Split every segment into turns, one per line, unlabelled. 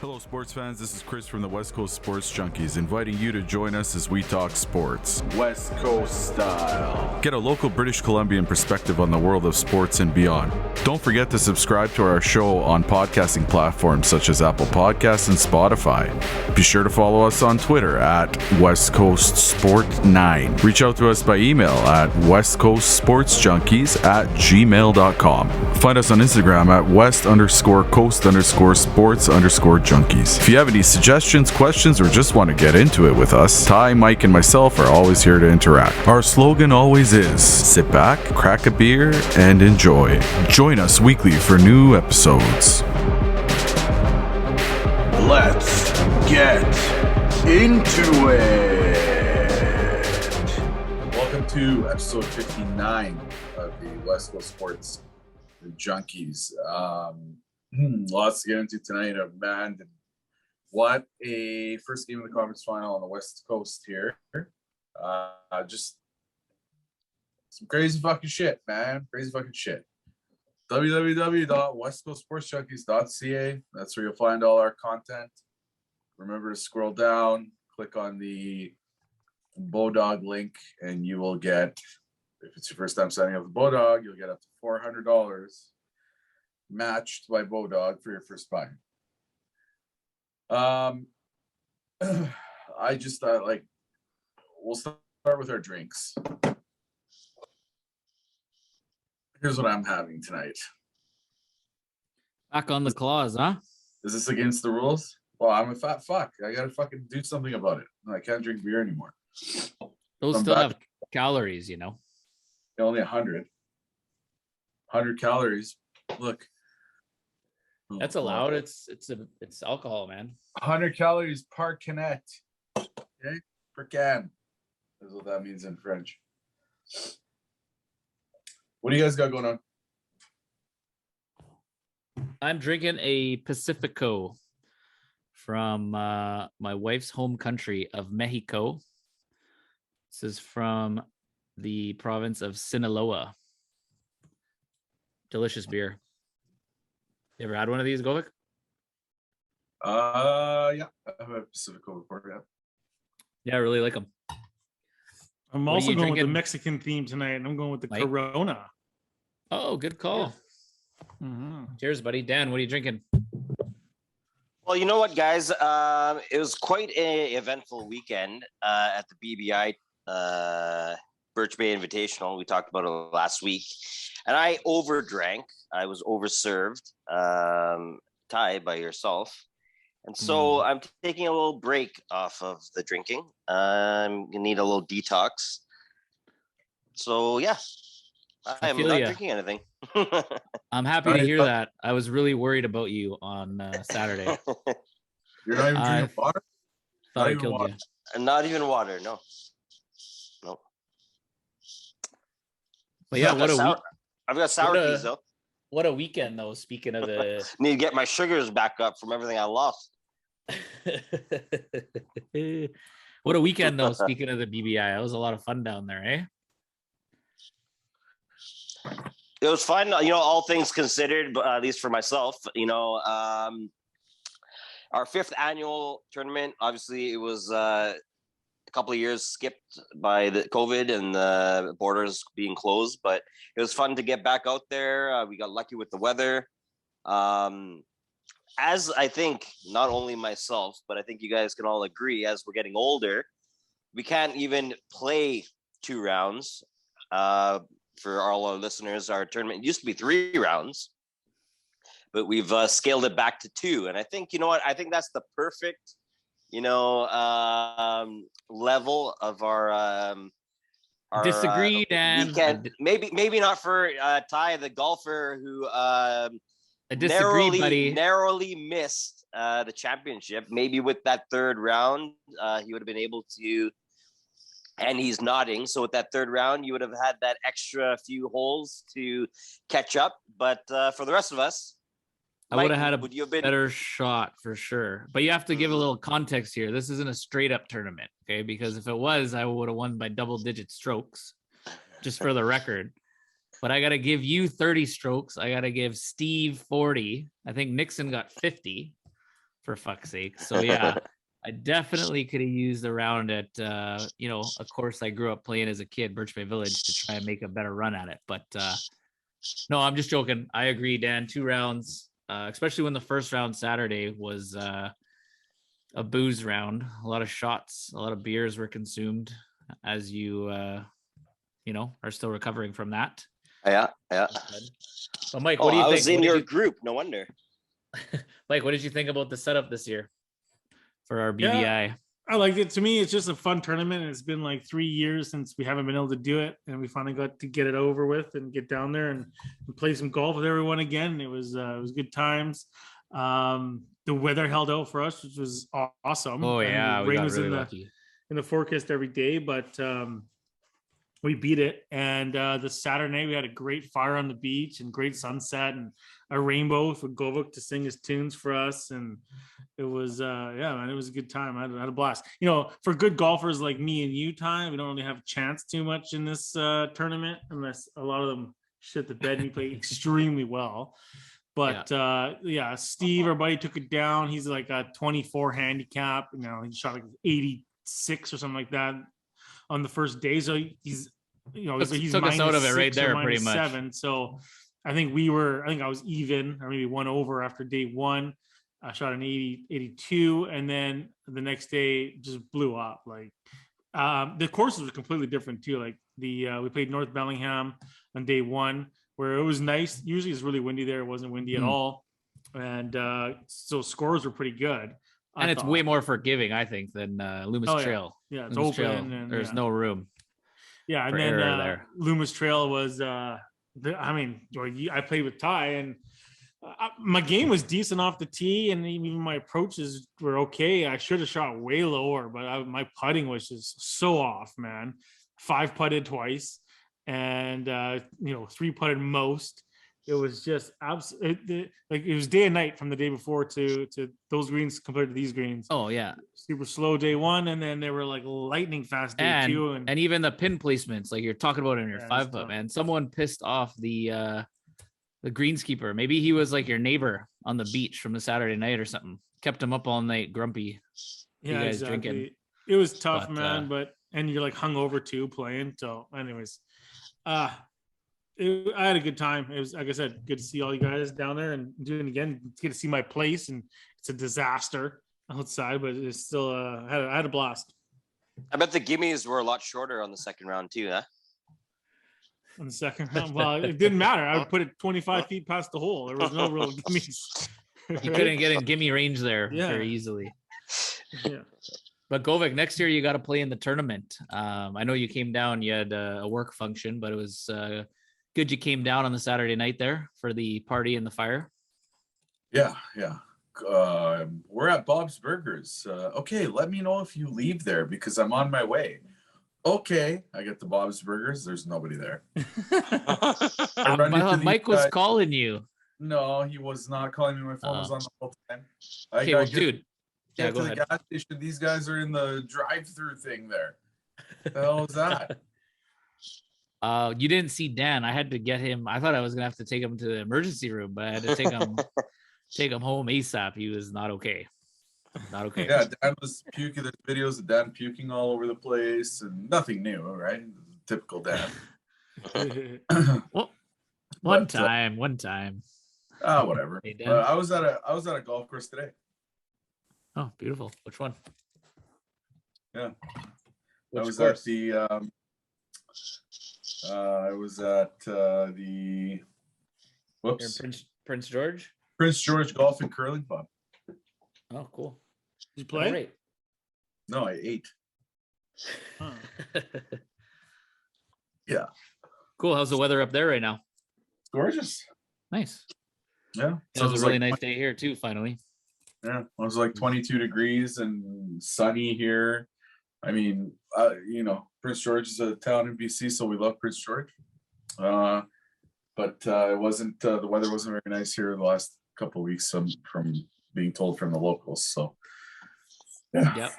Hello, sports fans. This is Chris from the West Coast Sports Junkies, inviting you to join us as we talk sports. West Coast style. Get a local British Columbian perspective on the world of sports and beyond. Don't forget to subscribe to our show on podcasting platforms such as Apple Podcasts and Spotify. Be sure to follow us on Twitter at West Coast Sport 9. Reach out to us by email at westcoastsportsjunkies@gmail.com. Find us on Instagram at west_coast_sports_junkies. If you have any suggestions, questions, or just want to get into it with us, Ty, Mike, and myself are always here to interact. Our slogan always is, sit back, crack a beer, and enjoy. Join us weekly for new episodes. Let's get into it. Welcome to episode 59 of the West Coast Sports Junkies. Lots to get into tonight, man. What a first game of the conference final on the West Coast here. Just some crazy fucking shit, man. Crazy fucking shit. www.westcoastsportsjunkies.ca. That's where you'll find all our content. Remember to scroll down, click on the Beaudog link, and you will get, if it's your first time signing up with Beaudog, you'll get up to $400 matched by Beaudog for your first buy. I just we'll start with our drinks. Here's what I'm having tonight.
Back on the claws, huh?
Is this against the rules? Well, I'm a fat fuck. I gotta fucking do something about it. I can't drink beer anymore.
Those still have calories, you know.
Only 100 calories. Look.
That's allowed. It's alcohol, man.
100 calories per canette. Okay, per can. That's what that means in French. What do you guys got going on?
I'm drinking a Pacifico from my wife's home country of Mexico. This is from the province of Sinaloa. Delicious beer. You ever had one of these, Govik?
Yeah, I have a Pacifico before.
Yeah, I really like them.
I'm also going with the Mexican theme tonight, and I'm going with the Corona.
Oh, good call.
Mm-hmm.
Cheers, buddy. Dan, what are you drinking?
Well, you know what, guys? It was quite an eventful weekend at the BBI Birch Bay Invitational. We talked about it last week. And I overdrank. I was overserved, Ty, by yourself. And so I'm taking a little break off of the drinking. I'm going to need a little detox. So, yeah, I'm not drinking anything.
I'm happy to hear that. I was really worried about you on Saturday.
You're not even drinking water?
Thought I killed you.
Not even water, no.
But yeah,
I've got sour peas, though.
What a weekend, though, speaking of the...
Need to get my sugars back up from everything I lost.
What a weekend, though, speaking of the BBI. That was a lot of fun down there, eh?
It was fun, you know, all things considered, but at least for myself, you know, our fifth annual tournament, obviously it was a couple of years skipped by the COVID and the borders being closed, but it was fun to get back out there. We got lucky with the weather. As I think, not only myself, but I think you guys can all agree, as we're getting older, we can't even play 2 rounds. For all our listeners, our tournament used to be 3 rounds, but we've scaled it back to 2. And I think, you know what, I think that's the perfect, you know, level of our
disagreed and
weekend. Maybe not for Ty, the golfer who narrowly missed the championship. Maybe with that 3rd round, he would have been able to. And he's nodding. So with that 3rd round, you would have had that extra few holes to catch up. But for the rest of us,
I would have had a better shot for sure. But you have to give a little context here. This isn't a straight up tournament, okay? Because if it was, I would have won by double-digit strokes, just for the record. But I got to give you 30 strokes. I got to give Steve 40. I think Nixon got 50. for fuck's sake. So yeah, I definitely could have used a round at a course I grew up playing as a kid, Birch Bay Village, to try and make a better run at it. But no, I'm just joking. I agree, Dan. 2 rounds, especially when the first round Saturday was a booze round. A lot of shots, a lot of beers were consumed as you are still recovering from that.
Yeah.
But Mike, what do you think?
I was in your group. No wonder.
Mike, what did you think about the setup this year for our BBI?
Yeah, I liked it. To me, it's just a fun tournament. It's been like 3 years since we haven't been able to do it, and we finally got to get it over with and get down there and play some golf with everyone again. It was good times. The weather held out for us, which was awesome.
Oh yeah,
rain was really in the forecast every day, but we beat it. And the Saturday night, we had a great fire on the beach and great sunset and a rainbow for Govik to sing his tunes for us. And it was, man, it was a good time. I had a blast. For good golfers like me and you, Ty, we don't really have a chance too much in this tournament unless a lot of them shit the bed and we play extremely well. But Steve, our buddy, took it down. He's like a 24 handicap. He shot like 86 or something like that on the first day. So he's
took us out of it right there pretty much.
7. So I think I was even or maybe 1 over after day 1. I shot an 82, and then the next day just blew up. Like the courses were completely different too. Like we played North Bellingham on day 1, where it was nice. Usually it's really windy there. It wasn't windy at all. And so scores were pretty good.
And it's way more forgiving, I think, than Loomis Trail.
Yeah, it's
Loomis
open.
Trail,
And,
there's no room.
Yeah, and then Loomis Trail was, I played with Ty, and my game was decent off the tee, and even my approaches were okay. I should have shot way lower, but my putting was just so off, man. 5 putted twice, and 3 putted most. It was just absolutely like it was day and night from the day before to those greens compared to these greens.
Oh yeah,
super slow day 1, and then they were like lightning fast day 2,
and even the pin placements, like you're talking about in your 5 putt, man. Someone pissed off the greenskeeper. Maybe he was like your neighbor on the beach from the Saturday night or something. Kept him up all night, grumpy.
Yeah, you guys drinking. It was tough, man. And you're like hungover too playing. So, anyways, I had a good time. It was, like I said, good to see all you guys down there and doing it again. It's good to see my place, and it's a disaster outside, but it's still I had a blast.
I bet the gimmies were a lot shorter on the second round too, huh?
On the second round, well, it didn't matter. I would put it 25 feet past the hole. There was no real gimmies.
Right? You couldn't get in gimme range there very easily.
Yeah.
But Govik, next year you got to play in the tournament. I know you came down. You had a work function, but it was good you came down on the Saturday night there for the party and the fire.
Yeah. We're at Bob's Burgers. Okay, let me know if you leave there because I'm on my way. Okay, I get to Bob's Burgers. There's nobody there.
Mike was calling you.
No, he was not calling me. My phone was on the whole time.
Okay, well, dude.
Get to the gas station. These guys are in the drive-through thing there. What the hell is that?
You didn't see Dan. I had to get him. I thought I was gonna have to take him to the emergency room, but I had to take him home ASAP. He was not okay. Not okay.
Yeah, Dan was puking. There's videos of Dan puking all over the place, and nothing new, right? Typical Dan.
Well, one time.
Whatever.
Hey,
I was at a golf course today.
Oh, beautiful. Which one?
Yeah.
Which
I was
course?
at the whoops.
Prince George?
Prince George Golf and Curling Club.
Oh, cool.
Did you play?
Right.
No, I ate.
Huh.
Yeah.
Cool. How's the weather up there right now?
It's gorgeous.
Nice.
Yeah.
So it was a really nice day here too, finally.
Yeah. It was like 22 degrees and sunny here. I mean, Prince George is a town in BC, so we love Prince George. But it wasn't, the weather wasn't very nice here the last couple of weeks from being told from the locals. So, yeah.
Yep.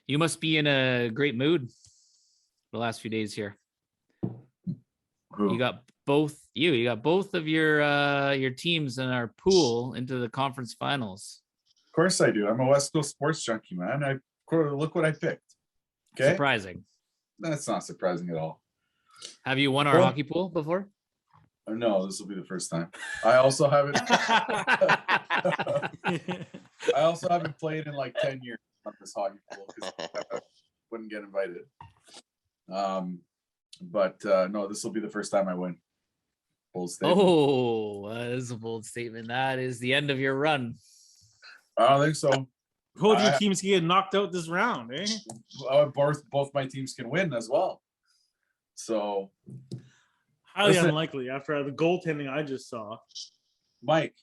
You must be in a great mood the last few days here.
Who?
You got both of your teams in our pool into the conference finals.
Of course I do. I'm a West Coast sports junkie, man. Look what I picked. Okay.
Surprising.
That's not surprising at all.
Have you won our hockey pool before?
No, this will be the first time. I also haven't. I also haven't played in like 10 years on this hockey pool because I wouldn't get invited. But no, this will be the first time I win. Bold statement.
Oh, that is a bold statement. That is the end of your run.
I don't think so.
Both your teams can get knocked out this round, eh?
Both my teams can win as well. So
highly unlikely after the goaltending I just saw.
Mike,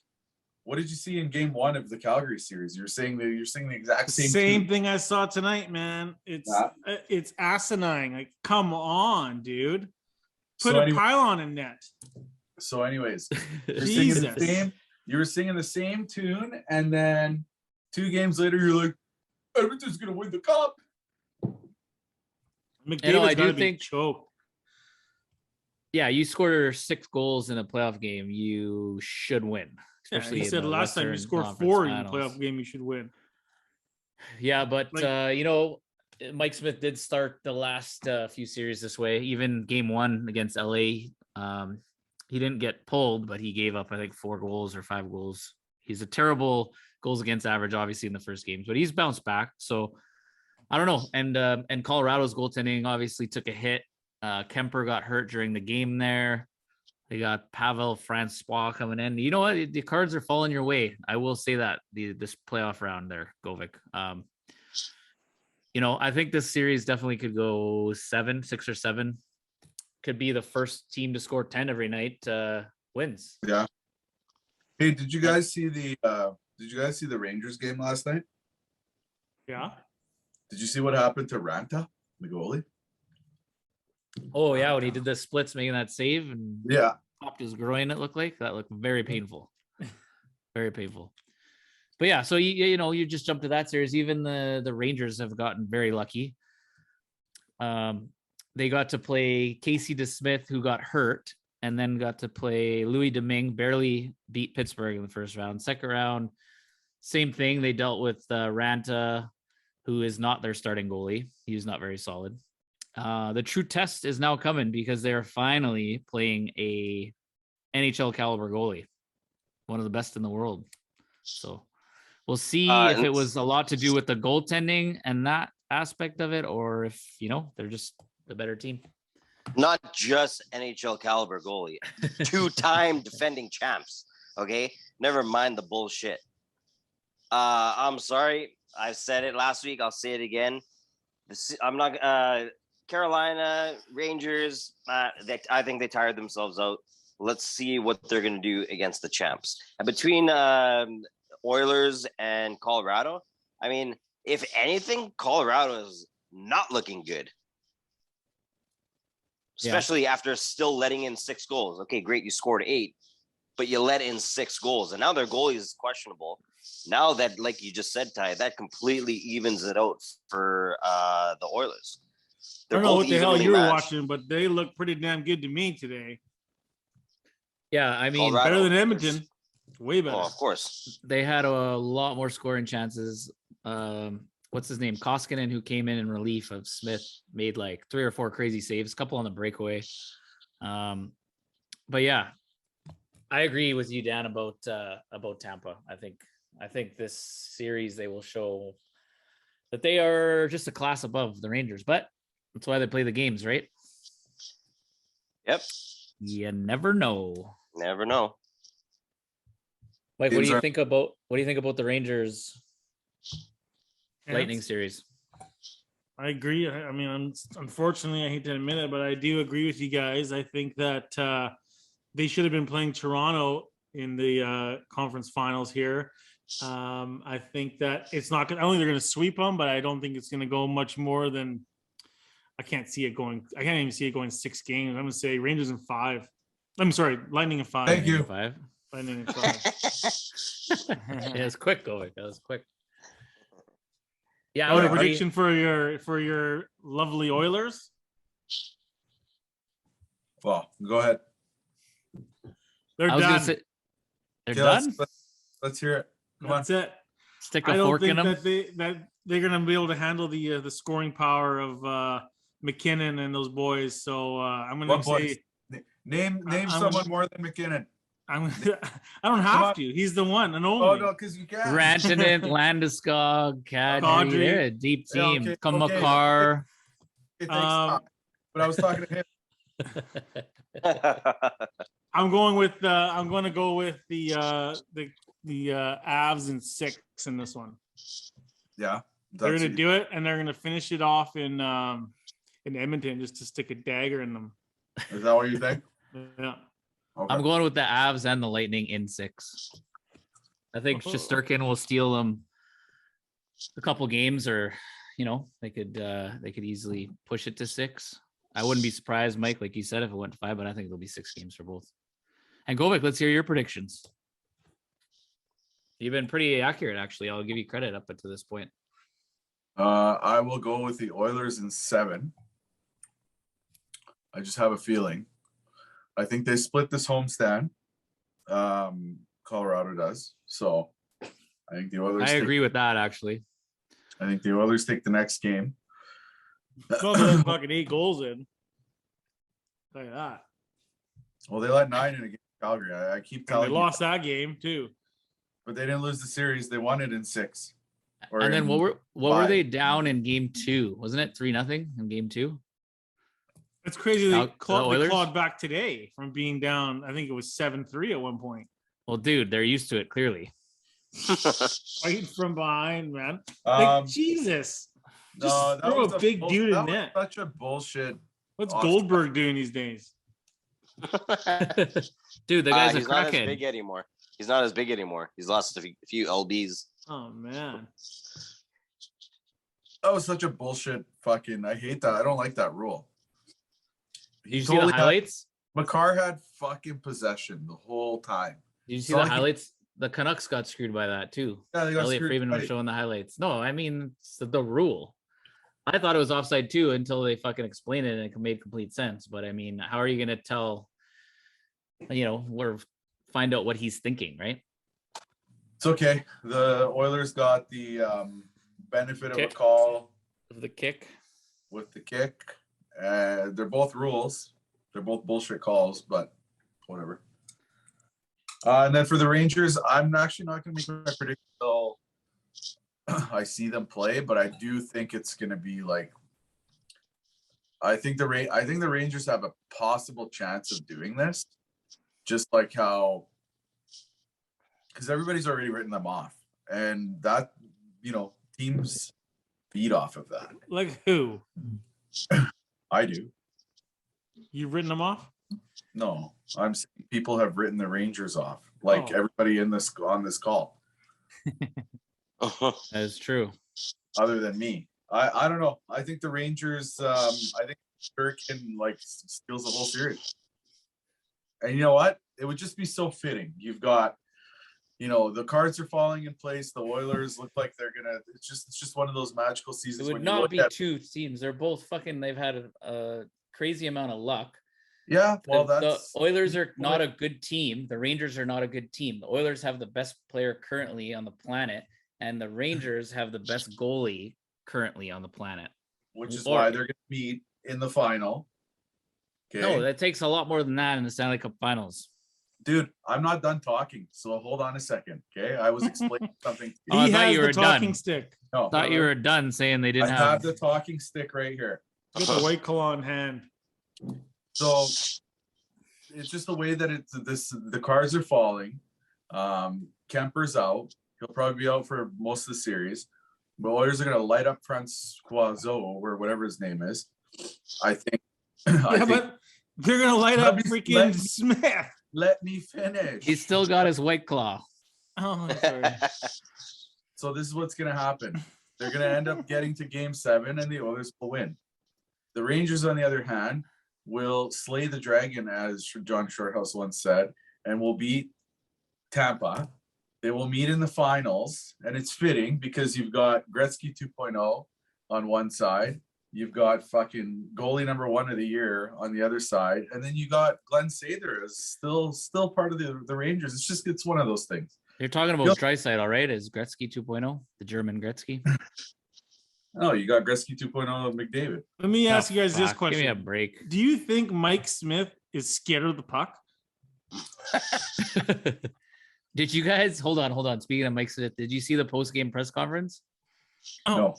what did you see in Game 1 of the Calgary series? You're saying the exact
same thing I saw tonight, man. It's asinine. Like, come on, dude. Put a pylon in net.
So, anyways, you were singing the same tune, and then 2 games later, you're like, Edmonton's gonna win the cup.
McDavid's gotta be choked.
Yeah, you scored 6 goals in a playoff game. You should win. Especially
you said last time you scored 4 in a playoff game, you should win.
Yeah, but Mike Smith did start the last few series this way. Even Game 1 against LA, he didn't get pulled, but he gave up, I think, 4 goals or 5 goals. He's a terrible goals against average, obviously, in the first games, but he's bounced back. So I don't know. And Colorado's goaltending obviously took a hit. Kemper got hurt during the game there. They got Pavel Francois coming in. You know what? The cards are falling your way. I will say that this playoff round there, Govik. I think this series definitely could go 6 or 7. Could be the first team to score 10 every night wins.
Yeah. Hey, did you guys see the Rangers game last night?
Yeah.
Did you see what happened to Ranta, the goalie?
Oh yeah, when he did the splits, making that save and popped his groin, it looked like that looked very painful, very painful. But yeah, so you just jumped to that series. Even the Rangers have gotten very lucky. They got to play Casey DeSmith, who got hurt, and then got to play Louis Domingue. Barely beat Pittsburgh in the first round. Second round, same thing. They dealt with Ranta, who is not their starting goalie. He was not very solid. The true test is now coming because they're finally playing a NHL caliber goalie, one of the best in the world. So we'll see if it was a lot to do with the goaltending and that aspect of it, or if, they're just the better team.
Not just NHL caliber goalie, 2-time defending champs. Okay. Never mind the bullshit. I'm sorry. I said it last week. I'll say it again. I'm not, Carolina Rangers, I think they tired themselves out. Let's see what they're going to do against the champs. And between Oilers and Colorado, I mean, if anything, Colorado is not looking good. Especially after still letting in 6 goals. Okay, great, you scored 8, but you let in 6 goals. And now their goalie is questionable. Now that, like you just said, Ty, that completely evens it out for the Oilers.
I don't know what the hell you were watching, but they look pretty damn good to me today.
Yeah, I mean,
better than Edmonton. Way better.
Oh, of course.
They had a lot more scoring chances. What's his name? Koskinen, who came in relief of Smith, made like 3 or 4 crazy saves, a couple on the breakaway. But yeah, I agree with you, Dan, about Tampa. I think this series they will show that they are just a class above the Rangers, but that's why they play the games, right?
Yep.
You never know.
Never know.
Mike, what do you think about the Rangers Lightning series?
I agree. I mean, unfortunately, I hate to admit it, but I do agree with you guys. I think that they should have been playing Toronto in the conference finals here. I think that it's not going. I don't think they're going to sweep them, but I don't think it's going to go much more than. I can't even see it going 6 games. I'm going to say Rangers in 5. I'm sorry, Lightning in 5.
Thank you.
5.
Lightning in 5.
Yeah, it's quick going. That was quick. Yeah,
a prediction for your lovely Oilers.
Well, go ahead.
They're done.
They're done.
Let's hear it.
That's it.
Stick a
I don't
fork in
think
them.
that they're gonna be able to handle the scoring power of McKinnon and those boys. So I'm gonna
What boys?
say
Name
I'm
someone more than McKinnon.
I'm I don't have to. He's the one and
Oh
only.
no, because you can't.
Rantanen, Landeskog, Kadri.
Kadri.
They're a deep
Yeah,
team.
okay,
Come
okay.
Makar.
Okay, thanks, but I was talking to him.
I'm going with I'm going to go with the Avs in 6 in this one.
Yeah,
They're going to do it, and they're going to finish it off in Edmonton just to stick a dagger in them.
Is that what you think?
Yeah.
Okay. I'm going with the Avs and the Lightning in 6. I think Shesterkin will steal them a couple games, or they could easily push it to 6. I wouldn't be surprised, Mike, like you said, if it went to 5, but I think it'll be 6 games for both. And Govik, let's hear your predictions. You've been pretty accurate, actually. I'll give you credit up to this point.
I will go with the Oilers in 7. I just have a feeling. I think they split this homestand. Colorado does. So I think the Oilers.
I agree with that, actually.
I think the Oilers take the next game.
Well, they let fucking 8 goals in. Tell you that.
Well, they let 9 in against Calgary. I keep telling you.
They lost that game too.
But they didn't lose the series. They won it in 6.
And then what were they down in game 2? Wasn't it 3-0 in game 2?
It's crazy. They clawed back today from being down. I think it was 7-3 at one point.
Well, dude, they're used to it, clearly.
Fighting from behind, man. Like, Jesus. Just throw a big dude in net.
Such a bullshit.
What's Goldberg doing these days?
Dude, the guy's a
he's
crackhead.
Not as big anymore. He's not as big anymore. He's lost a few lbs.
Oh man,
that was such a bullshit. Fucking, I hate that. I don't like that rule.
Did you see the highlights?
Makar had fucking possession the whole time.
Did you see the highlights? The Canucks got screwed by that too.
Yeah, they got
Elliot
screwed.
Friedman was showing the highlights. No, I mean it's the rule. I thought it was offside too until they fucking explained it and it made complete sense. But I mean, how are you going to tell, or find out what he's thinking, right?
It's okay. The Oilers got the benefit of a call.
Of the kick.
With the kick. They're both rules. They're both bullshit calls, but whatever. And then for the Rangers, I'm actually not going to make my prediction until I see them play, but I do think it's going to be like. I think the Rangers have a possible chance of doing this, just like how, because everybody's already written them off, and that teams feed off of that.
Like who?
I do.
You've written them off?
No, I'm saying people have written the Rangers off, like everybody on this call.
That is true.
Other than me, I don't know. I think the Rangers. I think Birkin steals the whole series. And you know what? It would just be so fitting. You've got, the cards are falling in place. The Oilers look like they're gonna. It's just one of those magical seasons.
It would not be two teams. They're both fucking. They've had a crazy amount of luck.
Yeah, well,
the Oilers are not a good team. The Rangers are not a good team. The Oilers have the best player currently on the planet, and the Rangers have the best goalie currently on the planet.
Which is why they're going to meet in the final.
Okay. No, that takes a lot more than that in the Stanley Cup Finals.
Dude, I'm not done talking, so hold on a second, okay? I was explaining something.
He has the talking stick.
No, I thought you were done saying they didn't
have. I have the talking stick right here.
Get the White Claw in hand.
So it's just the way that the cards are falling. Kemper's out. He'll probably be out for most of the series. The Oilers are going to light up Francoiseau or whatever his name is. I think.
But they're going to light up freaking Smith.
Let me finish.
He's still got his White Claw.
Oh, sorry.
So this is what's going to happen. They're going to end up getting to Game 7, and the Oilers will win. The Rangers, on the other hand, will slay the dragon, as John Shorthouse once said, and will beat Tampa. They will meet in the finals, and it's fitting because you've got Gretzky 2.0 on one side, you've got fucking goalie number 1 of the year on the other side, and then you got Glenn Sather as still part of the Rangers. It's one of those things.
You're talking about Draisaitl, right? Is Gretzky 2.0, the German Gretzky?
Oh, you got Gretzky 2.0 of McDavid.
Let me ask you guys this question.
Give me a break.
Do you think Mike Smith is scared of the puck?
Did you guys hold on? Speaking of Mike Smith, did you see the post-game press conference?
Oh,
No.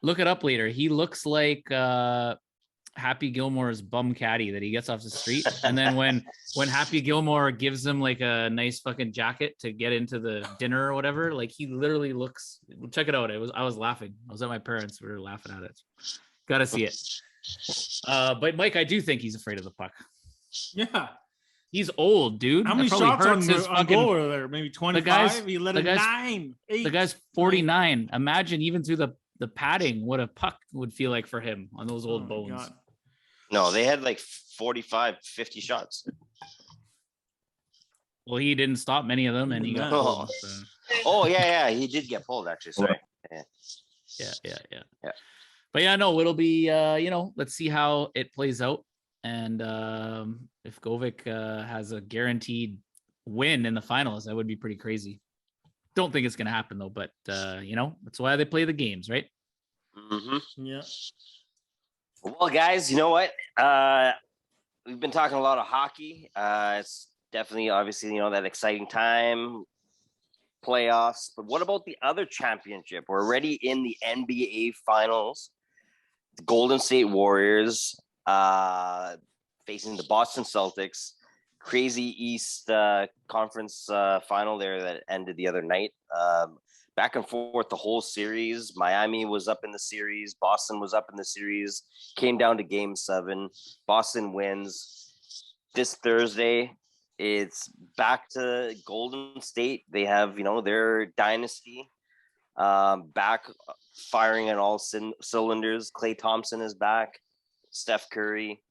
Look it up later. He looks like Happy Gilmore's bum caddy that he gets off the street. And then when Happy Gilmore gives him like a nice fucking jacket to get into the dinner or whatever, like he literally looks, check it out. I was laughing. I was at my parents. We were laughing at it. Gotta see it. But Mike, I do think he's afraid of the puck.
yeah.
He's old, dude.
How many shots on goal are there? Maybe 25? He let it 9. 8.
The guy's 49. Imagine even through the padding, what a puck would feel like for him on those old bones.
God.
No, they had like 45, 50 shots.
Well, he didn't stop many of them, and he got pulled. So.
Oh, yeah. He did get pulled, actually. Sorry.
Yeah. But yeah, no, it'll be, let's see how it plays out. And if Govik has a guaranteed win in the finals, that would be pretty crazy. Don't think it's going to happen, though. But, that's why they play the games, right?
Mm-hmm.
Yeah.
Well, guys, you know what? We've been talking a lot of hockey. It's definitely, obviously, that exciting time, playoffs. But what about the other championship? We're already in the NBA Finals. The Golden State Warriors facing the Boston Celtics. Crazy East Conference final there that ended the other night. Back and forth the whole series. Miami was up in the series. Boston was up in the series. Came down to Game 7. Boston wins. This Thursday, it's back to Golden State. They have, their dynasty back firing on all cylinders. Klay Thompson is back. Steph Curry.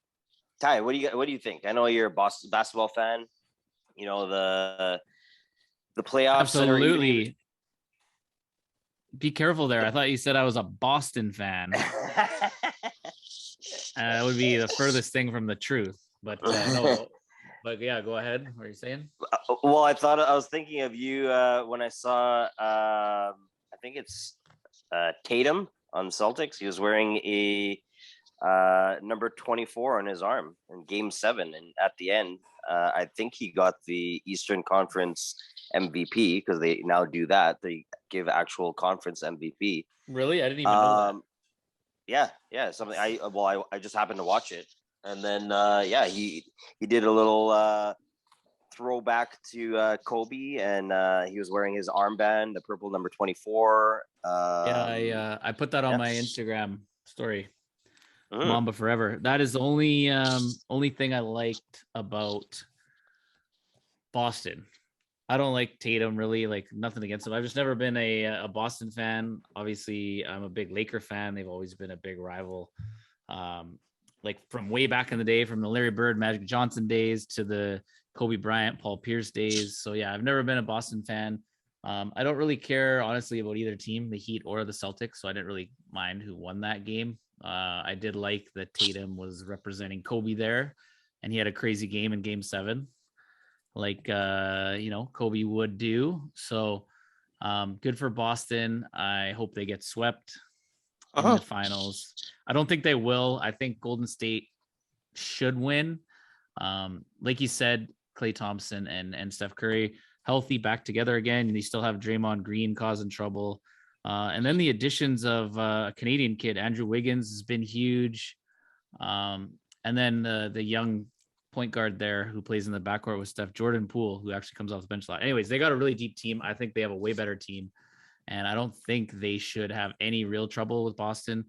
Ty, what do you think? I know you're a Boston basketball fan. The playoffs.
Absolutely. Be careful there. I thought you said I was a Boston fan. That would be the furthest thing from the truth. But no. But yeah, go ahead. What are you saying?
Well, I was thinking of you when I saw. I think it's Tatum on Celtics. He was wearing a number 24 on his arm in Game 7, and at the end, I think he got the Eastern Conference MVP because they now do that. They give actual conference MVP.
Really? I didn't even know
that. Yeah. Something I just happened to watch it, and then he did a little throwback to Kobe, and he was wearing his armband, the purple number 24.
I put that on my Instagram story. Mamba forever. That is the only thing I liked about Boston. I don't like Tatum really, like nothing against him. I've just never been a Boston fan. Obviously, I'm a big Laker fan. They've always been a big rival. Like from way back in the day, from the Larry Bird, Magic Johnson days to the Kobe Bryant, Paul Pierce days. So yeah, I've never been a Boston fan. I don't really care, honestly, about either team, the Heat or the Celtics. So I didn't really mind who won that game. I did like that Tatum was representing Kobe there, and he had a crazy game in Game 7. Like, Kobe would do. So good for Boston. I hope they get swept in the finals. I don't think they will. I think Golden State should win. Like you said, Klay Thompson and Steph Curry healthy, back together again. And you still have Draymond Green causing trouble. And then the additions of a Canadian kid, Andrew Wiggins, has been huge. And then the young point guard there who plays in the backcourt with Steph, Jordan Poole, who actually comes off the bench a lot. Anyways, they got a really deep team. I think they have a way better team, and I don't think they should have any real trouble with Boston.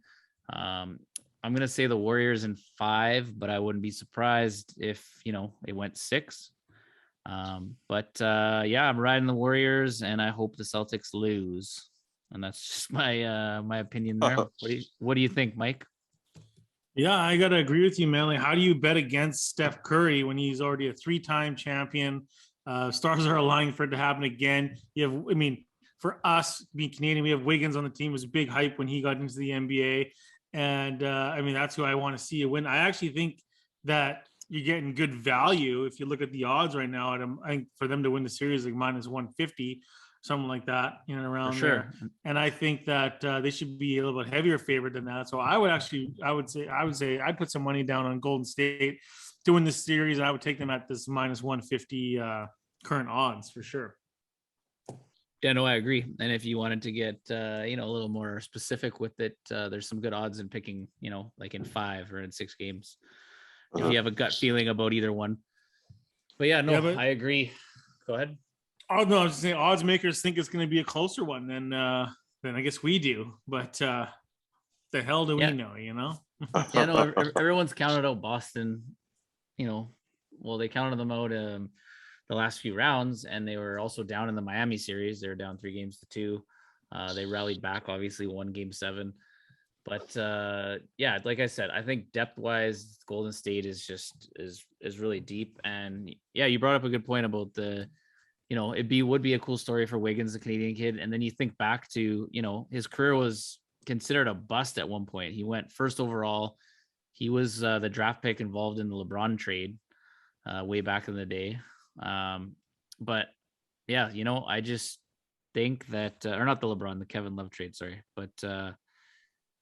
I'm going to say the Warriors in 5, but I wouldn't be surprised if, it went 6. I'm riding the Warriors, and I hope the Celtics lose. And that's just my opinion there. What do you think, Mike?
Yeah, I got to agree with you, man. Like, how do you bet against Steph Curry when he's already a 3-time champion? Stars are aligning for it to happen again. For us being Canadian, we have Wiggins on the team. It was a big hype when he got into the NBA. And that's who I want to see a win. I actually think that you're getting good value if you look at the odds right now. I think for them to win the series, like -150. something like that, around
sure.
there. And I think that they should be a little bit heavier favorite than that. So I would say I'd put some money down on Golden State doing this series, and I would take them at this minus 150 current odds for sure.
Yeah, no, I agree. And if you wanted to get, a little more specific with it, there's some good odds in picking, like in 5 or in 6 games, if you have a gut feeling about either one. But yeah, I agree. Go ahead.
Oh no, I was just saying odds makers think it's going to be a closer one than I guess we do. But the hell do we know?
Yeah, no, everyone's counted out Boston. They counted them out the last few rounds, and they were also down in the Miami series. They were down 3-2. They rallied back, obviously won Game 7. But yeah, like I said, I think depth wise, Golden State is just is really deep. And yeah, you brought up a good point about the, would be a cool story for Wiggins, the Canadian kid. And then you think back to, his career was considered a bust at one point. He went first overall. He was the draft pick involved in the LeBron trade way back in the day. But yeah, I just think that, or not the Kevin Love trade, sorry. But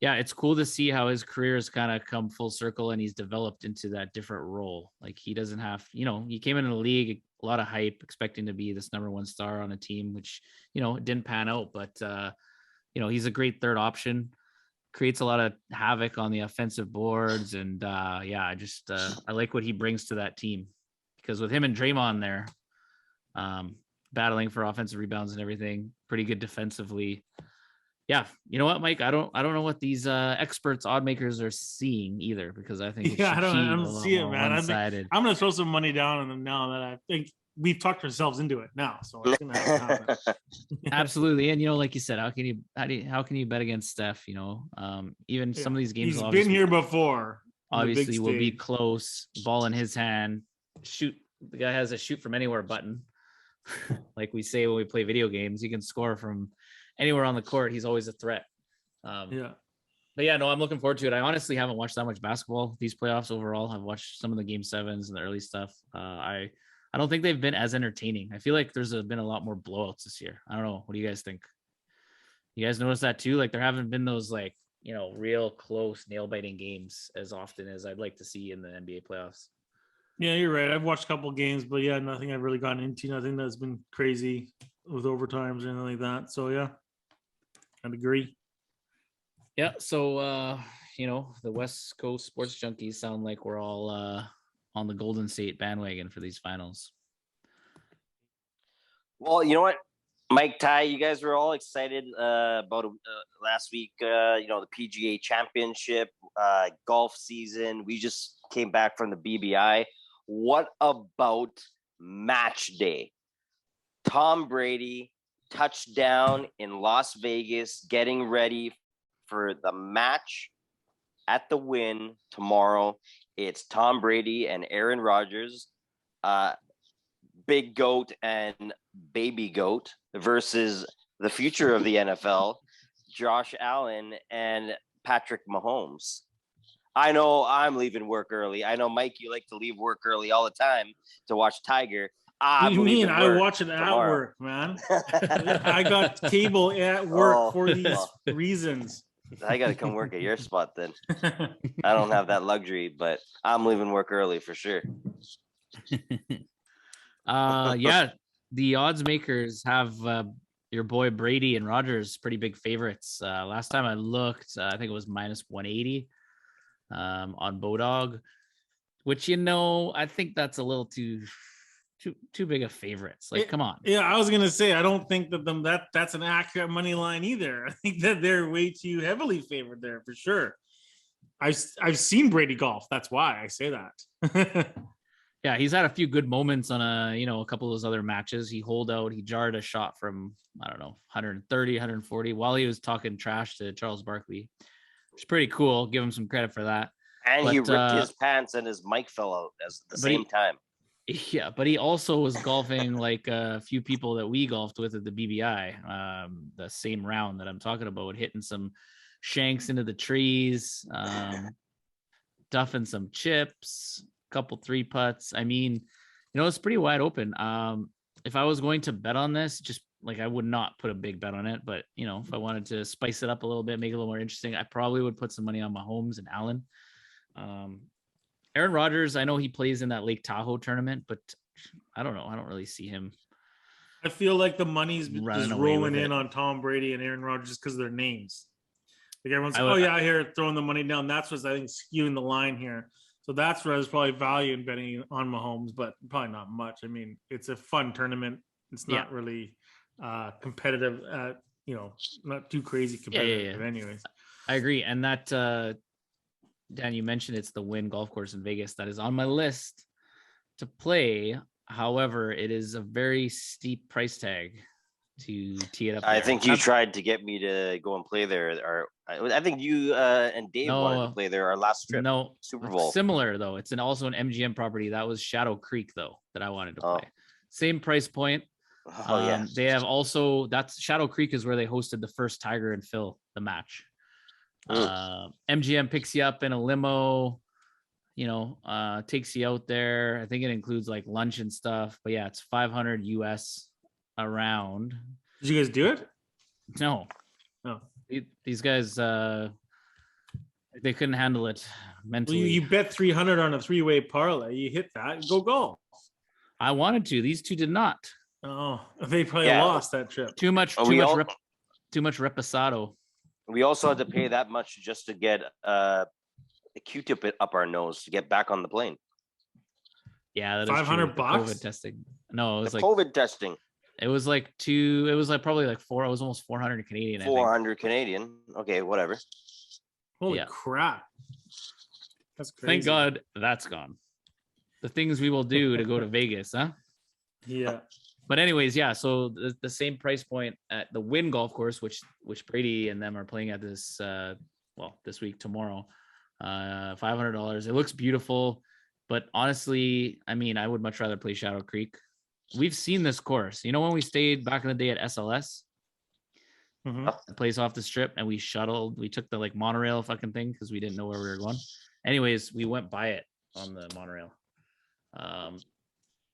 yeah, it's cool to see how his career has kind of come full circle and he's developed into that different role. Like he doesn't have, he came into the league, a lot of hype, expecting to be this #1 star on a team, which, it didn't pan out, but he's a great third option, creates a lot of havoc on the offensive boards. And yeah, I like what he brings to that team, because with him and Draymond there, battling for offensive rebounds and everything, pretty good defensively. Yeah, you know what, Mike? I don't know what these experts, odd makers are seeing either, because I think
I don't see it, man. I'm going to throw some money down on them now that I think we've talked ourselves into it now, so it's going to happen.
Absolutely, and like you said, how can you bet against Steph? Even some of these games,
he's been here before.
Obviously, will be close. Ball in his hand, shoot. The guy has a shoot from anywhere button, like we say when we play video games. He can score from anywhere on the court. He's always a threat.
Yeah.
But yeah, no, I'm looking forward to it. I honestly haven't watched that much basketball these playoffs overall. I've watched some of the Game 7s and the early stuff. I don't think they've been as entertaining. I feel like there's been a lot more blowouts this year. I don't know. What do you guys think? You guys notice that too? Like there haven't been those real close nail biting games as often as I'd like to see in the NBA playoffs.
Yeah, you're right. I've watched a couple of games, but yeah, nothing I've really gotten into. Nothing that's been crazy with overtimes or anything like that. So yeah, I'd agree.
Yeah. So, the West Coast sports junkies sound like we're all on the Golden State bandwagon for these finals.
Well, you know what, Mike, Ty, you guys were all excited about last week, the PGA Championship, golf season. We just came back from the BBI. What about match day? Tom Brady touchdown in Las Vegas, getting ready for the match at the Wynn tomorrow. It's Tom Brady and Aaron Rodgers, Big Goat and Baby Goat, versus the future of the NFL, Josh Allen and Patrick Mahomes. I know I'm leaving work early. I know, Mike, you like to leave work early all the time to watch Tiger.
What do you mean? I watch it at work, man. I got cable at work for these reasons.
I got to come work at your spot then. I don't have that luxury, but I'm leaving work early for sure.
Yeah, the odds makers have your boy Brady and Rodgers pretty big favorites. Last time I looked, I think it was minus 180 on Beaudog, which I think that's a little too big of favorites. Like, come on.
Yeah, I was gonna say I don't think that's an accurate money line either. I think that they're way too heavily favored there for sure. I've seen Brady golf. That's why I say that.
Yeah, he's had a few good moments on a couple of those other matches. He holed out, he jarred a shot from 130, 140 while he was talking trash to Charles Barkley. It's pretty cool. Give him some credit for that.
And he ripped his pants and his mic fell out at the same time.
Yeah, but he also was golfing like a few people that we golfed with at the BBI, the same round that I'm talking about, hitting some shanks into the trees, duffing some chips, couple 3-putts. I mean, it's pretty wide open. If I was going to bet on this, just like I would not put a big bet on it, but you know, if I wanted to spice it up a little bit, make it a little more interesting, I probably would put some money on Mahomes and Allen. Aaron Rodgers, I know he plays in that Lake Tahoe tournament, but I don't know. I don't really see him.
I feel like the money's
running
just
away
rolling
with
in
it.
on Tom Brady and Aaron Rodgers just because of their names. Like everyone's,
I would-
oh yeah, here throwing the money down. That's what's I think skewing the line here. So that's where there's probably value in betting on Mahomes, but probably not much. I mean, it's a fun tournament. It's not really competitive. You know, not too crazy competitive. But anyways,
I agree. And that Dan, you mentioned it's the Wynn Golf Course in Vegas that is on my list to play. However, it is a very steep price tag to tee it up.
I think you tried to get me to go and play there, or I think you and Dave wanted to play there our last trip.
No,
Super Bowl.
Similar though. It's also an MGM property. That was Shadow Creek though that I wanted to play. Same price point. They have also that's Shadow Creek is where they hosted the first Tiger and Phil the match. MGM picks you up in a limo, you know, takes you out there. I think it includes like lunch and stuff, but yeah, it's $500 US around.
Did you guys do it?
No. These guys they couldn't handle it mentally.
Well, you bet 300 on a 3-way parlay. You hit that, go golf.
I wanted to. These two did not.
Oh, they probably lost that trip.
Too much reposado.
We also had to pay that much just to get a Q-tip up our nose to get back on the plane.
Yeah, that
$500.
COVID testing. No, it was like
COVID testing.
It was like probably like four. It was almost 400 Canadian.
400 Canadian. Okay, whatever.
Holy crap! That's crazy.
Thank God that's gone. The things we will do to go to Vegas, huh?
Yeah.
But anyways, yeah. So the same price point at the Wynn Golf Course, which Brady and them are playing at this this week tomorrow, $500. It looks beautiful, but honestly, I mean, I would much rather play Shadow Creek. We've seen this course. You know when we stayed back in the day at SLS, the place off the strip, and we took the like monorail fucking thing because we didn't know where we were going. Anyways, we went by it on the monorail.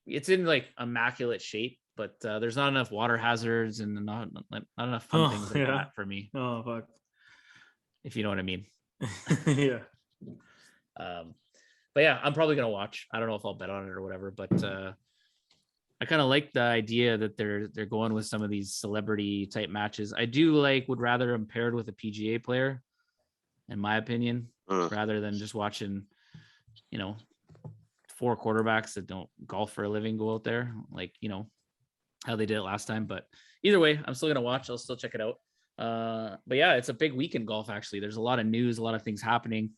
It's in like immaculate shape, but there's not enough water hazards and not enough fun things like that for me.
Oh fuck!
If you know what I mean.
Yeah.
But yeah, I'm probably gonna watch. I don't know if I'll bet on it or whatever, but I kind of like the idea that they're going with some of these celebrity type matches. I would rather them paired with a PGA player, in my opinion, rather than just watching, you know, 4 quarterbacks that don't golf for a living go out there, like, you know, how they did it last time. But either way, I'm still gonna watch. I'll still check it out. But yeah, it's a big week in golf. Actually, there's a lot of news, a lot of things happening.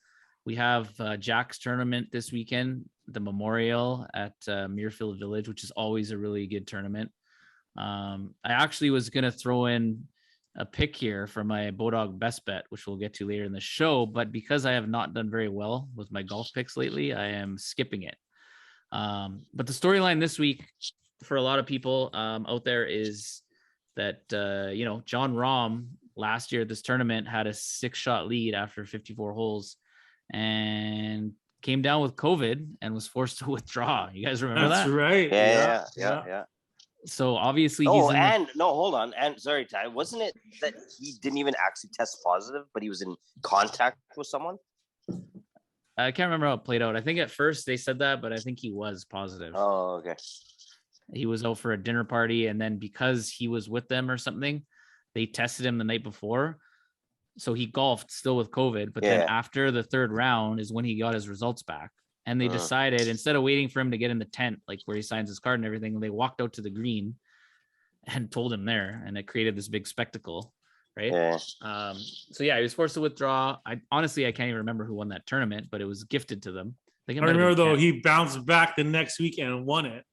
We have Jack's tournament this weekend, the Memorial at Muirfield Village, which is always a really good tournament. I actually was going to throw in a pick here for my Beaudog best bet, which we'll get to later in the show. But because I have not done very well with my golf picks lately, I am skipping it. But the storyline this week for a lot of people out there is that, you know, John Rahm last year at this tournament had a 6-shot lead after 54 holes and came down with COVID and was forced to withdraw. You guys remember that?
That's right.
Yeah.
So obviously
hold on. And sorry, Ty, wasn't it that he didn't even actually test positive, but he was in contact with someone?
I can't remember how it played out. I think at first they said that, but I think he was positive.
Oh, okay.
He was out for a dinner party, and then because he was with them or something, they tested him the night before. So he golfed still with COVID, but then after the 3rd round is when he got his results back. And they decided, instead of waiting for him to get in the tent, like where he signs his card and everything, they walked out to the green and told him there, and it created this big spectacle, right?
Yeah.
So yeah, he was forced to withdraw. I can't even remember who won that tournament, but it was gifted to them.
I remember though, he bounced back the next weekend and won it.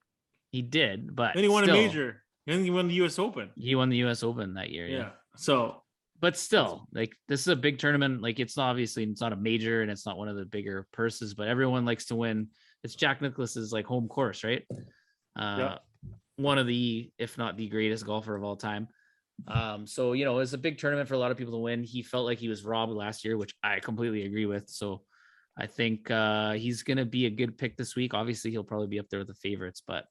He did, but
then he won a major. Then he won the U.S. Open.
He won the U.S. Open that year. Yeah.
So.
But still, like, this is a big tournament. Like, it's not a major and it's not one of the bigger purses, but everyone likes to win. It's Jack Nicklaus's like home course, right? One of the, if not the greatest golfer of all time. So, you know, it's a big tournament for a lot of people to win. He felt like he was robbed last year, which I completely agree with. So I think he's going to be a good pick this week. Obviously, he'll probably be up there with the favorites, but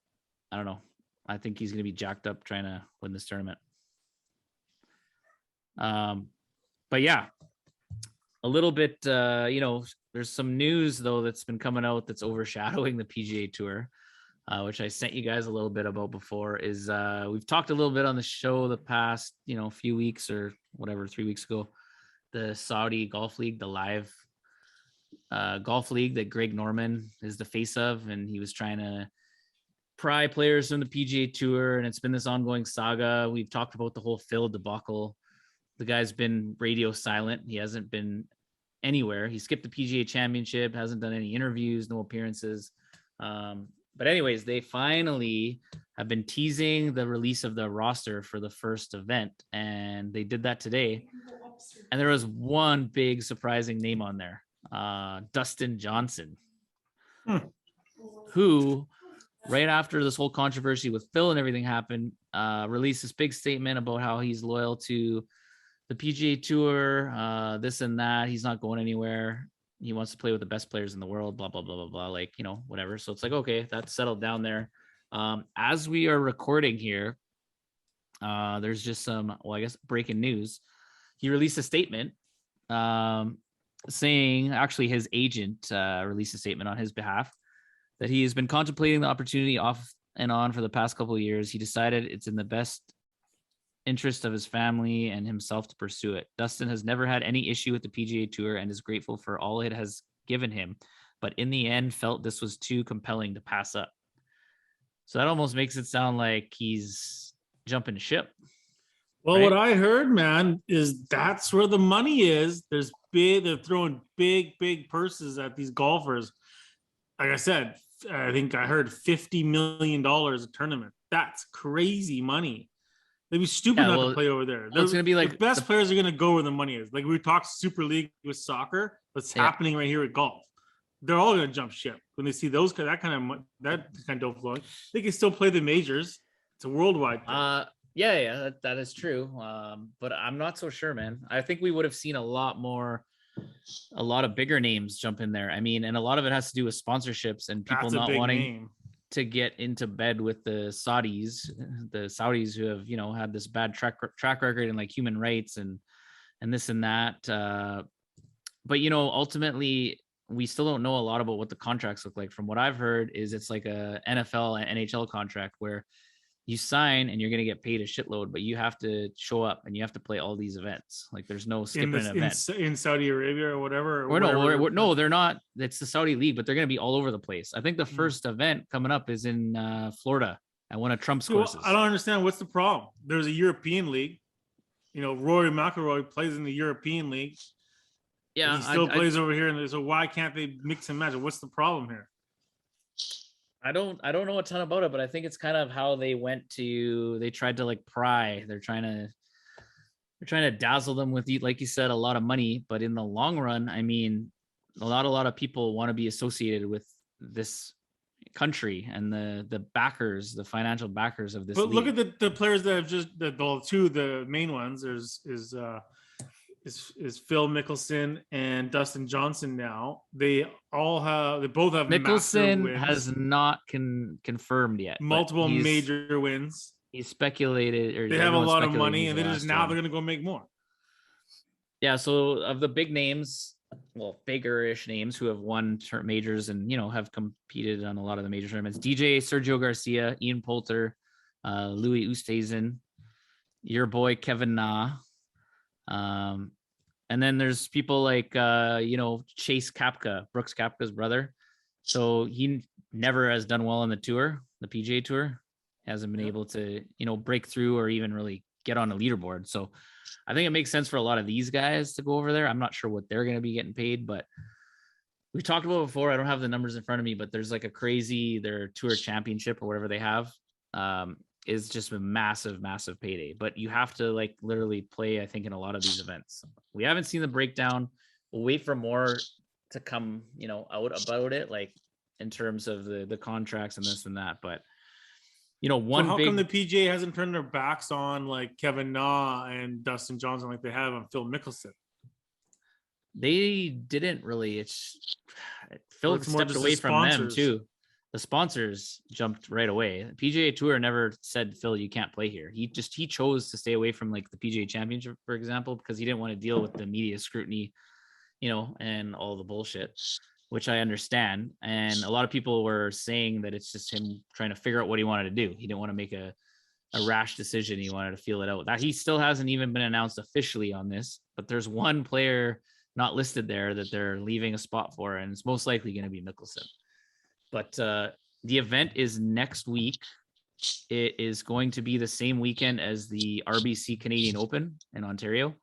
I don't know. I think he's going to be jacked up trying to win this tournament. But yeah, a little bit, there's some news though that's been coming out that's overshadowing the PGA Tour, which I sent you guys a little bit about before. Is we've talked a little bit on the show the past, few weeks or whatever, 3 weeks ago, the Saudi Golf League, the live golf league that Greg Norman is the face of, and he was trying to pry players from the PGA Tour, and it's been this ongoing saga. We've talked about the whole Phil debacle. The guy's been radio silent. He hasn't been anywhere. He skipped the PGA Championship, hasn't done any interviews, no appearances. But anyways, they finally have been teasing the release of the roster for the first event, and they did that today. And there was one big surprising name on there, Dustin Johnson, who, right after this whole controversy with Phil and everything happened, released this big statement about how he's loyal to the PGA Tour, this and that. He's not going anywhere. He wants to play with the best players in the world, blah, blah, blah, blah, blah, like, whatever. So it's like, okay, that's settled down there. As we are recording here, there's just some, breaking news. He released a statement saying, actually his agent released a statement on his behalf, that he has been contemplating the opportunity off and on for the past couple of years. He decided it's in the best interest of his family and himself to pursue it. Dustin has never had any issue with the PGA Tour and is grateful for all it has given him, but in the end felt this was too compelling to pass up. So that almost makes it sound like he's jumping ship.
Well, right? What I heard, man, is that's where the money is. They're throwing big purses at these golfers. Like I said, I think I heard $50 million a tournament. That's crazy money. They'd be stupid not to play over there.
It's going to be like
the best players are going to go where the money is. Like we talked Super League with soccer. What's happening right here with golf? They're all going to jump ship when they see that kind of dope flowing. They can still play the majors. It's a worldwide thing.
Yeah, that is true. But I'm not so sure, man. I think we would have seen a lot of bigger names jump in there. I mean, and a lot of it has to do with sponsorships and people not wanting to get into bed with the Saudis who have, had this bad track record in like human rights and this and that. But, ultimately we still don't know a lot about what the contracts look like. From what I've heard is it's like a NFL and NHL contract where you sign and you're going to get paid a shitload, but you have to show up and you have to play all these events. Like there's no skipping an event
in Saudi Arabia or whatever.
No, they're not. It's the Saudi league, but they're going to be all over the place. I think the first event coming up is in Florida at one of Trump's courses.
I don't understand. What's the problem? There's a European league. Rory McIlroy plays in the European league.
Yeah.
He still plays over here. So why can't they mix and match? What's the problem here?
I don't know a ton about it, but I think it's kind of how they tried to like pry. They're trying to dazzle them with, like you said, a lot of money. But in the long run, I mean, a lot of people want to be associated with this country and the backers, the financial backers of this.
But
league.
Look at the players that have just the main ones. Is Phil Mickelson and Dustin Johnson now. They both have
Mickelson has not confirmed yet.
Multiple major wins.
He's speculated, or
they have a lot of money, and they're going to go make more.
Yeah. So of the big names, bigger-ish names who have won majors and have competed on a lot of the major tournaments: DJ Sergio Garcia, Ian Poulter, Louis Oosthuizen, your boy Kevin Na. And then there's people like, Chase Koepka, Brooks Koepka's brother. So he never has done well on the tour, the PGA Tour. Hasn't been able to, break through or even really get on a leaderboard. So I think it makes sense for a lot of these guys to go over there. I'm not sure what they're going to be getting paid, but we talked about it before. I don't have the numbers in front of me, but there's like their tour championship or whatever they have. Is just a massive payday, but you have to like literally play, I think, in a lot of these events. We haven't seen the breakdown. We'll wait for more to come, out about it, like in terms of the contracts and this and that. But, how come the PGA hasn't turned their backs on like Kevin Na and Dustin Johnson like they have on Phil Mickelson? They didn't really. Phil stepped away from them too. the sponsors jumped right away. The PGA Tour never said, Phil, you can't play here. He chose to stay away from like the PGA Championship, for example, because he didn't want to deal with the media scrutiny, and all the bullshit, which I understand. And a lot of people were saying that it's just him trying to figure out what he wanted to do. He didn't want to make a rash decision. He wanted to feel it out. That he still hasn't even been announced officially on this, but there's one player not listed there that they're leaving a spot for, and it's most likely going to be Mickelson. But the event is next week. It is going to be the same weekend as the RBC Canadian Open in Ontario.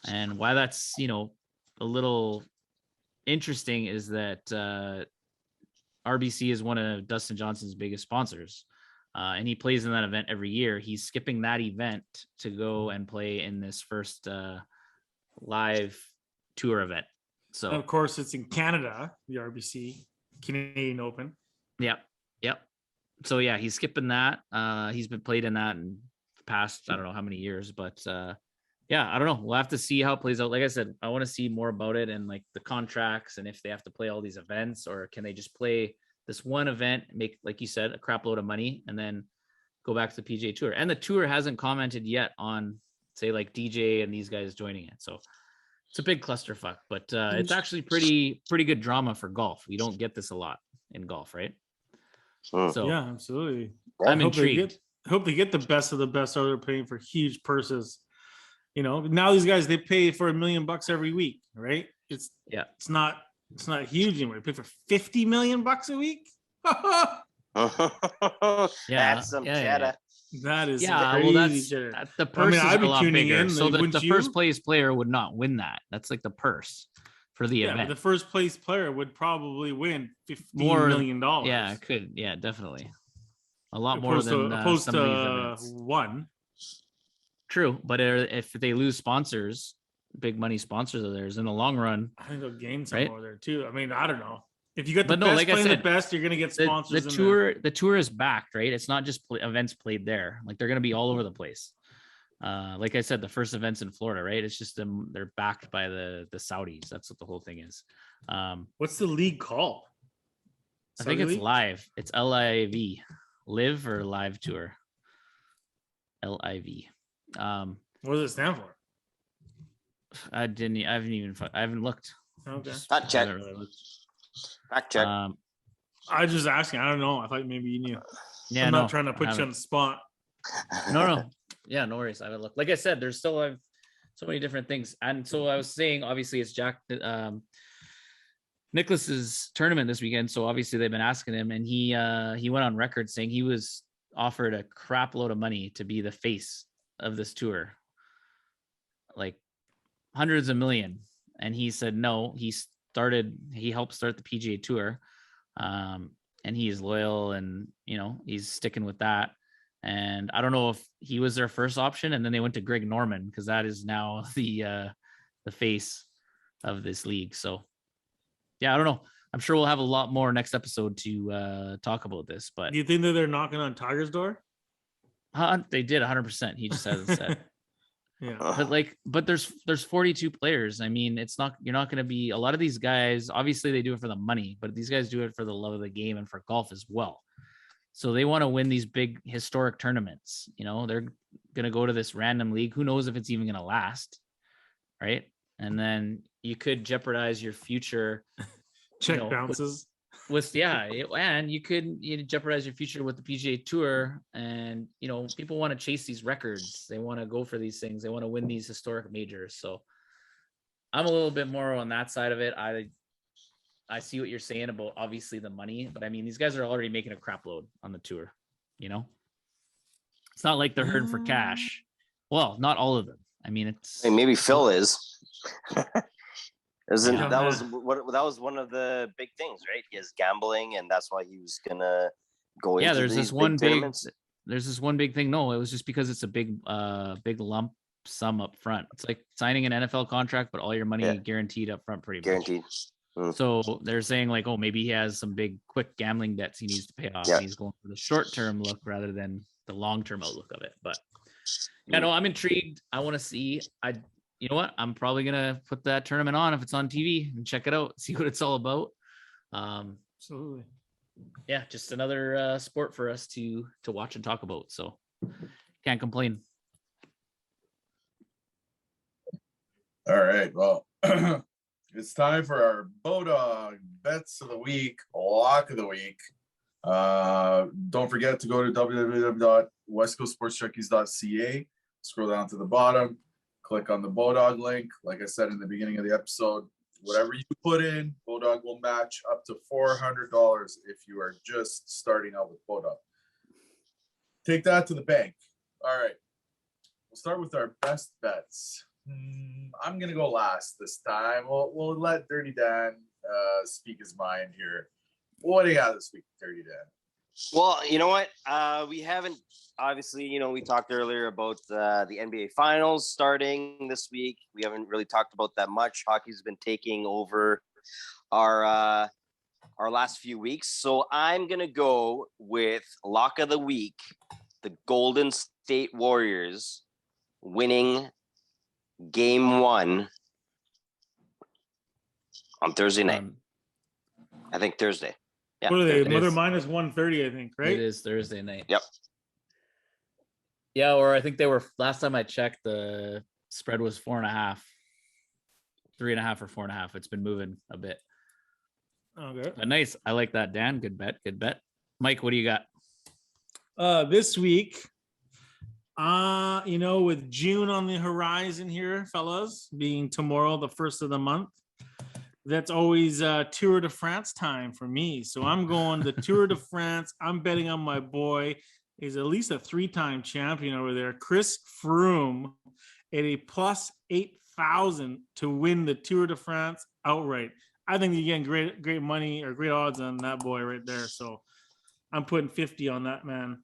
And why that's, a little interesting is that RBC is one of Dustin Johnson's biggest sponsors. And he plays in that event every year. He's skipping that event to go and play in this first live tour event. So,
and of course, it's in Canada, the RBC Canadian Open.
Yep. So yeah, he's skipping that. He's been played in that in the past, I don't know how many years, but yeah, I don't know. We'll have to see how it plays out. Like I said, I want to see more about it and like the contracts and if they have to play all these events, or can they just play this one event, make, like you said, a crap load of money and then go back to the PGA Tour. And the tour hasn't commented yet on, say, like DJ and these guys joining it. So it's a big clusterfuck, but it's actually pretty good drama for golf. We don't get this a lot in golf, right? So
yeah, absolutely.
I'm intrigued.
Hope they get the best of the best. They're paying for huge purses. Now these guys, they pay for $1 million every week, right? It's not huge anymore. They pay for $50 million a week.
That's some cheddar.
That is
crazy. Well, that's the purse. I'd be a lot tuning bigger. In. So the first place player would not win that. That's like the purse for the event.
The first place player would probably win $15 million.
Yeah, it could. Yeah, definitely. A lot more than
opposed
some
to
of these events.
One.
True, but if they lose sponsors, big money sponsors of theirs, in the long run,
I think they'll gain some more there too. I mean, I don't know. If you get the
best playing
the best, you're gonna get sponsors.
The tour is backed, right? It's not just events played there. Like they're gonna be all over the place. Like I said, the first event's in Florida, right? It's just they're backed by the Saudis. That's what the whole thing is.
What's the league called?
I think it's live. It's LIV, Live or Live Tour. LIV.
What does it stand for?
I haven't looked.
Okay.
Fact check. Fact check.
I was just asking. I don't know. I thought maybe you knew.
Yeah,
I'm not trying to put you on the spot.
No. Yeah, no worries. I haven't looked. Like I said, there's still so many different things. And so I was saying, obviously, it's Jack Nicklaus's tournament this weekend. So obviously they've been asking him, and he went on record saying he was offered a crap load of money to be the face of this tour, like hundreds of million, and he said no. He helped start the PGA Tour, and he is loyal, and he's sticking with that. And I don't know if he was their first option, and then they went to Greg Norman because that is now the face of this league. So yeah, I don't know. I'm sure we'll have a lot more next episode to talk about this. But
do you think that they're knocking on Tiger's door?
They did 100%. He just hasn't said.
Yeah.
But there's 42 players. I mean, you're not going to be, a lot of these guys, obviously they do it for the money, but these guys do it for the love of the game and for golf as well. So they want to win these big historic tournaments. They're going to go to this random league. Who knows if it's even going to last. Right. And then you could jeopardize your future.
Check bounces.
And you could jeopardize your future with the PGA Tour, and people want to chase these records. They want to go for these things. They want to win these historic majors. So I'm a little bit more on that side of it. I see what you're saying about obviously the money, but I mean these guys are already making a crap load on the tour. It's not like they're hurting for cash. Well, not all of them. I mean,
maybe Phil is. That was one of the big things, right? He has gambling, and that's why he was gonna go into
there's
these
this one
tournaments.
There's this one big thing. No, it was just because it's a big lump sum up front. It's like signing an NFL contract, but all your money guaranteed up front, pretty much.
Guaranteed.
So they're saying like, oh, maybe he has some big quick gambling debts he needs to pay off. And he's going for the short term look rather than the long term outlook of it. But I'm intrigued. I want to see. You know what? I'm probably gonna put that tournament on if it's on TV and check it out, see what it's all about.
Absolutely.
yeah, just another sport for us to watch and talk about. So can't complain.
All right. Well, it's time for our Beaudog bets of the week, lock of the week. Don't forget to go to www.westcoastsportsjunkies.ca. Scroll down to the bottom, click on the Beaudog link. Like I said in the beginning of the episode, whatever you put in, Beaudog will match up to $400 if you are just starting out with Beaudog. Take that to the bank. All right. We'll start with our best bets. I'm going to go last this time. We'll let Dirty Dan speak his mind here. What do you got this week, Dirty Dan?
Well, you know what? We haven't, obviously, we talked earlier about the NBA Finals starting this week. We haven't really talked about that much. Hockey's been taking over our last few weeks. So I'm going to go with lock of the week, the Golden State Warriors winning Game 1 on Thursday night. I think Thursday. Yeah,
what are they? Mother minus 130, I think, right?
It is Thursday night.
Yep.
Yeah, or I think they were, last time I checked, the spread was 4.5, 3.5 or 4.5. It's been moving a bit.
Okay.
But nice. I like that, Dan. Good bet. Good bet. Mike, what do you got?
This week, with June on the horizon here, fellas, being tomorrow, the first of the month, that's always Tour de France time for me. So I'm going the Tour de France. I'm betting on my boy. He's at least a 3-time champion over there, Chris Froome, at a plus 8,000 to win the Tour de France outright. I think you're getting great money or great odds on that boy right there. So I'm putting 50 on that man.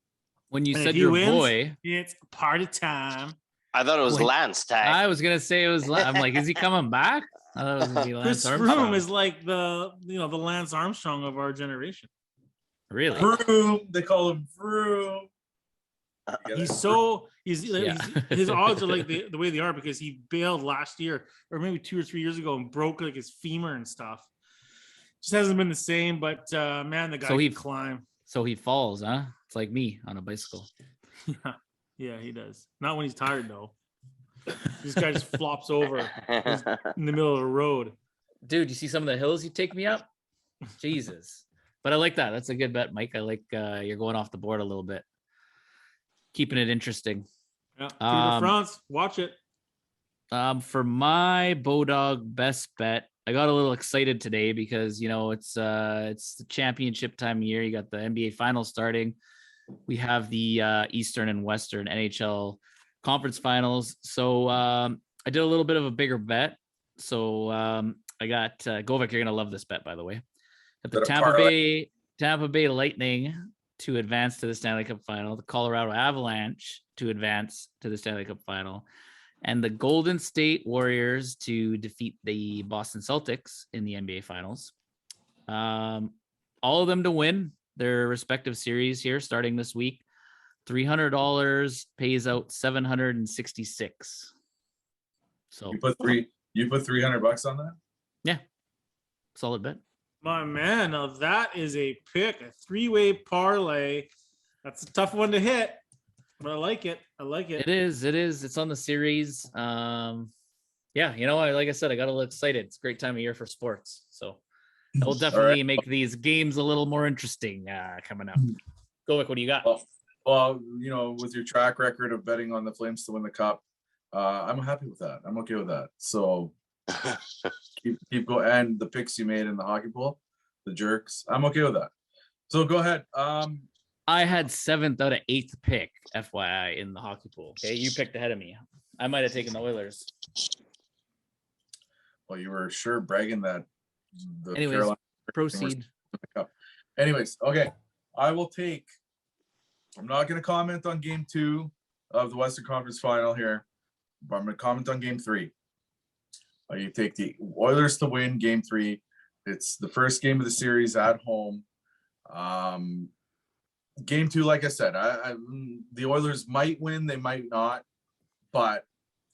When you said your boy,
it's party time.
I thought it was Lance tag.
I was gonna say it was. I'm like, is he coming back? I thought it was gonna be Lance
Chris
Armstrong.
Froome is like the Lance Armstrong of our generation.
Really?
Froome. They call him Froome.
His odds are like the way they are because he bailed last year or maybe 2 or 3 years ago and broke like his femur and stuff. Just hasn't been the same, but man, the guy can climb.
So he falls, huh? It's like me on a bicycle.
Yeah, he does. Not when he's tired though. This guy just flops over in the middle of the road.
Dude, you see some of the hills you take me up? Jesus. But I like that. That's a good bet, Mike. I like you're going off the board a little bit. Keeping it interesting.
Yeah, Tour de France, watch it.
For my Beaudog best bet, I got a little excited today because it's the championship time of year. You got the NBA Finals starting. We have the Eastern and Western NHL Conference Finals. So I did a little bit of a bigger bet. So I got Govik. You're gonna love this bet, by the way. Got the Tampa Bay Lightning to advance to the Stanley Cup Final, the Colorado Avalanche to advance to the Stanley Cup Final, and the Golden State Warriors to defeat the Boston Celtics in the NBA Finals. All of them to win their respective series here starting this week. $300 pays out $766. So
you put $300 on that?
Yeah. Solid bet.
My man, now that is a pick, a 3-way parlay. That's a tough one to hit, but I like it.
It is. It's on the series. Yeah, like I said, I got a little excited. It's a great time of year for sports. So that will definitely make these games a little more interesting coming up. Govik, what do you got?
Well, with your track record of betting on the Flames to win the cup, I'm happy with that. I'm okay with that. So keep going. And the picks you made in the hockey pool, the jerks, I'm okay with that. So go ahead.
I had 7th out of 8th pick, FYI, in the hockey pool. Okay, you picked ahead of me. I might have taken the Oilers.
Well, you were sure bragging that.
Anyways, Carolina proceed.
Anyways, okay. I'm not going to comment on Game 2 of the Western Conference Final here, but I'm going to comment on Game 3. You take the Oilers to win Game 3. It's the first game of the series at home. Game 2, like I said, the Oilers might win, they might not, but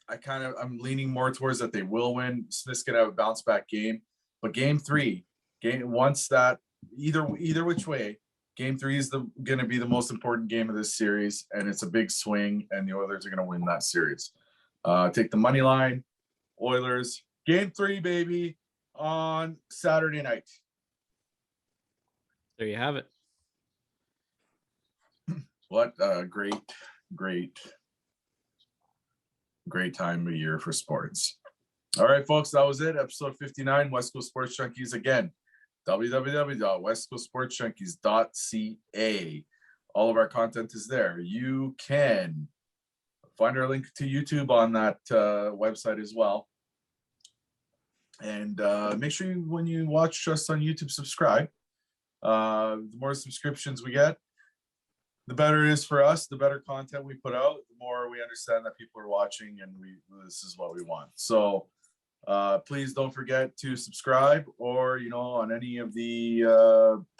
I'm leaning more towards that they will win. Smith's gonna have a bounce back game, but Game 3, once that either which way, Game 3 is going to be the most important game of this series, and it's a big swing, and the Oilers are going to win that series. Take the money line, Oilers. Game 3, baby, on Saturday night.
There you have it.
What a great time of year for sports. All right, folks, that was it. Episode 59, West Coast Sports Junkies. Again, www.westcoastsportsjunkies.ca. All of our content is there. You can find our link to YouTube on that website as well. And make sure when you watch us on YouTube, subscribe. The more subscriptions we get, the better it is for us, the better content we put out, the more we understand that people are watching, and this is what we want. So please don't forget to subscribe, or on any of the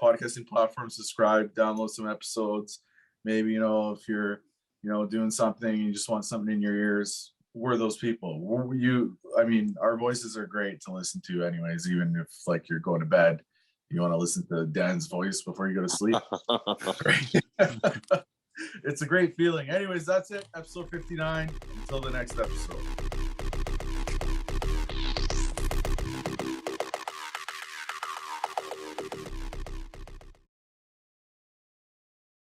podcasting platforms, subscribe, download some episodes. Maybe if you're doing something and you just want something in your ears, we're those people. Our voices are great to listen to anyways, even if you're going to bed, you want to listen to Dan's voice before you go to sleep. It's a great feeling. Anyways, that's it. Episode 59. Until the next episode.